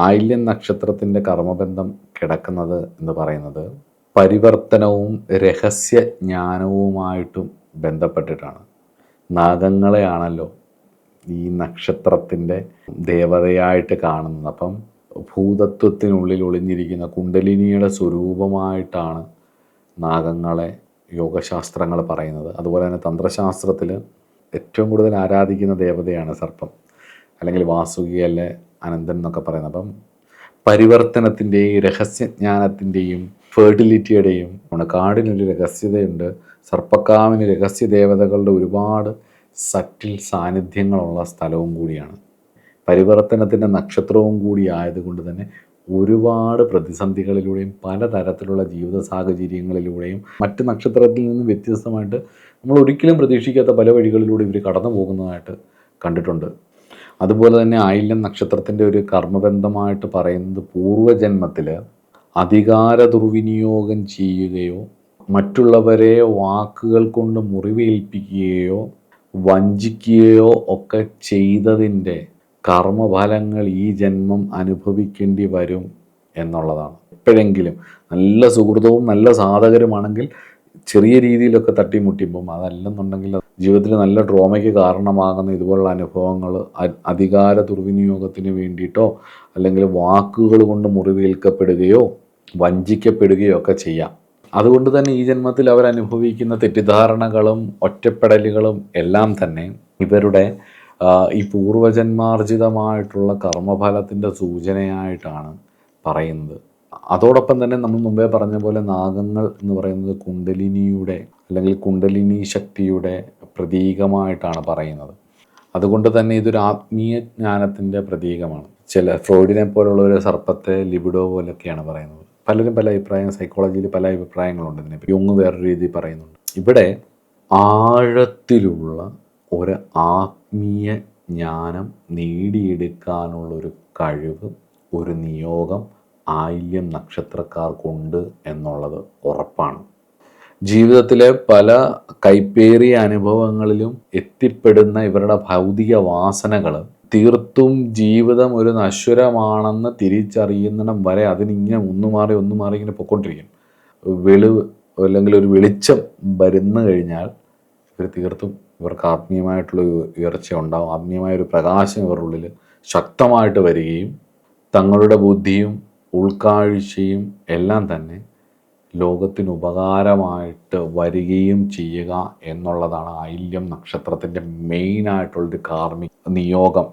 ആയില്യം നക്ഷത്രത്തിൻ്റെ കർമ്മബന്ധം കിടക്കുന്നത് എന്ന് പറയുന്നത് പരിവർത്തനവും രഹസ്യജ്ഞാനവുമായിട്ടും ബന്ധപ്പെട്ടിട്ടാണ്. നാഗങ്ങളെയാണല്ലോ ഈ നക്ഷത്രത്തിൻ്റെ ദേവതയായിട്ട് കാണുന്നത്. അപ്പം ഭൂതത്വത്തിനുള്ളിൽ ഒളിഞ്ഞിരിക്കുന്ന കുണ്ടലിനിയുടെ സ്വരൂപമായിട്ടാണ് നാഗങ്ങളെ യോഗശാസ്ത്രങ്ങൾ പറയുന്നത്. അതുപോലെ തന്നെ തന്ത്രശാസ്ത്രത്തിൽ ഏറ്റവും കൂടുതൽ ആരാധിക്കുന്ന ദേവതയാണ് സർപ്പം, അല്ലെങ്കിൽ വാസുകി, അല്ലെ അനന്തൻ എന്നൊക്കെ പറയുന്നത്. അപ്പം പരിവർത്തനത്തിൻ്റെയും രഹസ്യജ്ഞാനത്തിൻ്റെയും ഫെർട്ടിലിറ്റിയുടെയും കാടിനൊരു രഹസ്യതയുണ്ട്. സർപ്പക്കാവിന് രഹസ്യ ദേവതകളുടെ ഒരുപാട് സറ്റിൽ സാന്നിധ്യങ്ങളുള്ള സ്ഥലവും കൂടിയാണ്. പരിവർത്തനത്തിൻ്റെ നക്ഷത്രവും കൂടി ആയതുകൊണ്ട് തന്നെ ഒരുപാട് പ്രതിസന്ധികളിലൂടെയും പലതരത്തിലുള്ള ജീവിത സാഹചര്യങ്ങളിലൂടെയും മറ്റ് നക്ഷത്രത്തിൽ നിന്ന് വ്യത്യസ്തമായിട്ട് നമ്മൾ ഒരിക്കലും പ്രതീക്ഷിക്കാത്ത പല വഴികളിലൂടെ ഇവർ കടന്നു പോകുന്നതായിട്ട് കണ്ടിട്ടുണ്ട്. അതുപോലെ തന്നെ ആയില്യം നക്ഷത്രത്തിൻ്റെ ഒരു കർമ്മബന്ധമായിട്ട് പറയുന്നത് പൂർവ്വജന്മത്തിൽ അധികാര ദുർവിനിയോഗം ചെയ്യുകയോ മറ്റുള്ളവരെ വാക്കുകൾ കൊണ്ട് മുറിവേൽപ്പിക്കുകയോ വഞ്ചിക്കുകയോ ഒക്കെ ചെയ്തതിൻ്റെ കർമ്മഫലങ്ങൾ ഈ ജന്മം അനുഭവിക്കേണ്ടി വരും എന്നുള്ളതാണ്. എപ്പോഴെങ്കിലും നല്ല സുഹൃതവും നല്ല സാധകരുമാണെങ്കിൽ ചെറിയ രീതിയിലൊക്കെ തട്ടിമുട്ടിപ്പം, അതല്ലെന്നുണ്ടെങ്കിൽ ജീവിതത്തിൽ നല്ല ട്രോമയ്ക്ക് കാരണമാകുന്ന ഇതുപോലുള്ള അനുഭവങ്ങൾ അധികാര ദുർവിനിയോഗത്തിന് വേണ്ടിയിട്ടോ അല്ലെങ്കിൽ വാക്കുകൾ കൊണ്ട് മുറിവേൽക്കപ്പെടുകയോ വഞ്ചിക്കപ്പെടുകയോ ഒക്കെ ചെയ്യാം. അതുകൊണ്ട് തന്നെ ഈ ജന്മത്തിൽ അവരനുഭവിക്കുന്ന തെറ്റിദ്ധാരണകളും ഒറ്റപ്പെടലുകളും എല്ലാം തന്നെ ഇവരുടെ ഈ പൂർവജന്മാർജിതമായിട്ടുള്ള കർമ്മഫലത്തിൻ്റെ സൂചനയായിട്ടാണ് പറയുന്നത്. അതോടൊപ്പം തന്നെ നമ്മൾ മുമ്പേ പറഞ്ഞ പോലെ നാഗങ്ങൾ എന്ന് പറയുന്നത് കുണ്ടലിനിയുടെ അല്ലെങ്കിൽ കുണ്ടലിനി ശക്തിയുടെ പ്രതീകമായിട്ടാണ് പറയുന്നത്. അതുകൊണ്ട് തന്നെ ഇതൊരു ആത്മീയ ജ്ഞാനത്തിൻ്റെ പ്രതീകമാണ്. ചില ഫ്രോയിഡിനെ പോലുള്ള ഒരു സർപ്പത്തെ ലിബിഡോ പോലൊക്കെയാണ് പറയുന്നത്. പലരും പല അഭിപ്രായം, സൈക്കോളജിയിൽ പല അഭിപ്രായങ്ങളുണ്ട് ഇതിനെപ്പറ്റി. യുങ് വേറൊരു രീതി പറയുന്നുണ്ട്. ഇവിടെ ആഴത്തിലുള്ള ഒരു ആത്മീയ ജ്ഞാനം നേടിയെടുക്കാനുള്ളൊരു കഴിവ്, ഒരു നിയോഗം ആയില്യം നക്ഷത്രക്കാർക്കുണ്ട് എന്നുള്ളത് ഉറപ്പാണ്. ജീവിതത്തിലെ പല കൈപ്പേറിയ അനുഭവങ്ങളിലും എത്തിപ്പെടുന്ന ഇവരുടെ ഭൗതിക വാസനകൾ തീർത്തും ജീവിതം ഒരു നശ്വരമാണെന്ന് തിരിച്ചറിയുന്നിടം വരെ അതിനിങ്ങനെ ഒന്നുമാറി ഇങ്ങനെ പൊയ്ക്കൊണ്ടിരിക്കും. വെളിവ് അല്ലെങ്കിൽ ഒരു വെളിച്ചം വരുന്നു കഴിഞ്ഞാൽ ഇവർ തീർത്തും ഇവർക്ക് ആത്മീയമായിട്ടുള്ള ഉയർച്ച ഉണ്ടാവും. ആത്മീയമായൊരു പ്രകാശം ഇവരുടെ ഉള്ളിൽ ശക്തമായിട്ട് വരികയും തങ്ങളുടെ ബുദ്ധിയും ഉൾക്കാഴ്ചയും എല്ലാം തന്നെ ലോകത്തിന് ഉപകാരമായിട്ട് വരികയും ചെയ്യുക എന്നുള്ളതാണ് ആയില്യം നക്ഷത്രത്തിൻ്റെ മെയിനായിട്ടുള്ളൊരു കാർമ്മിക നിയോഗം.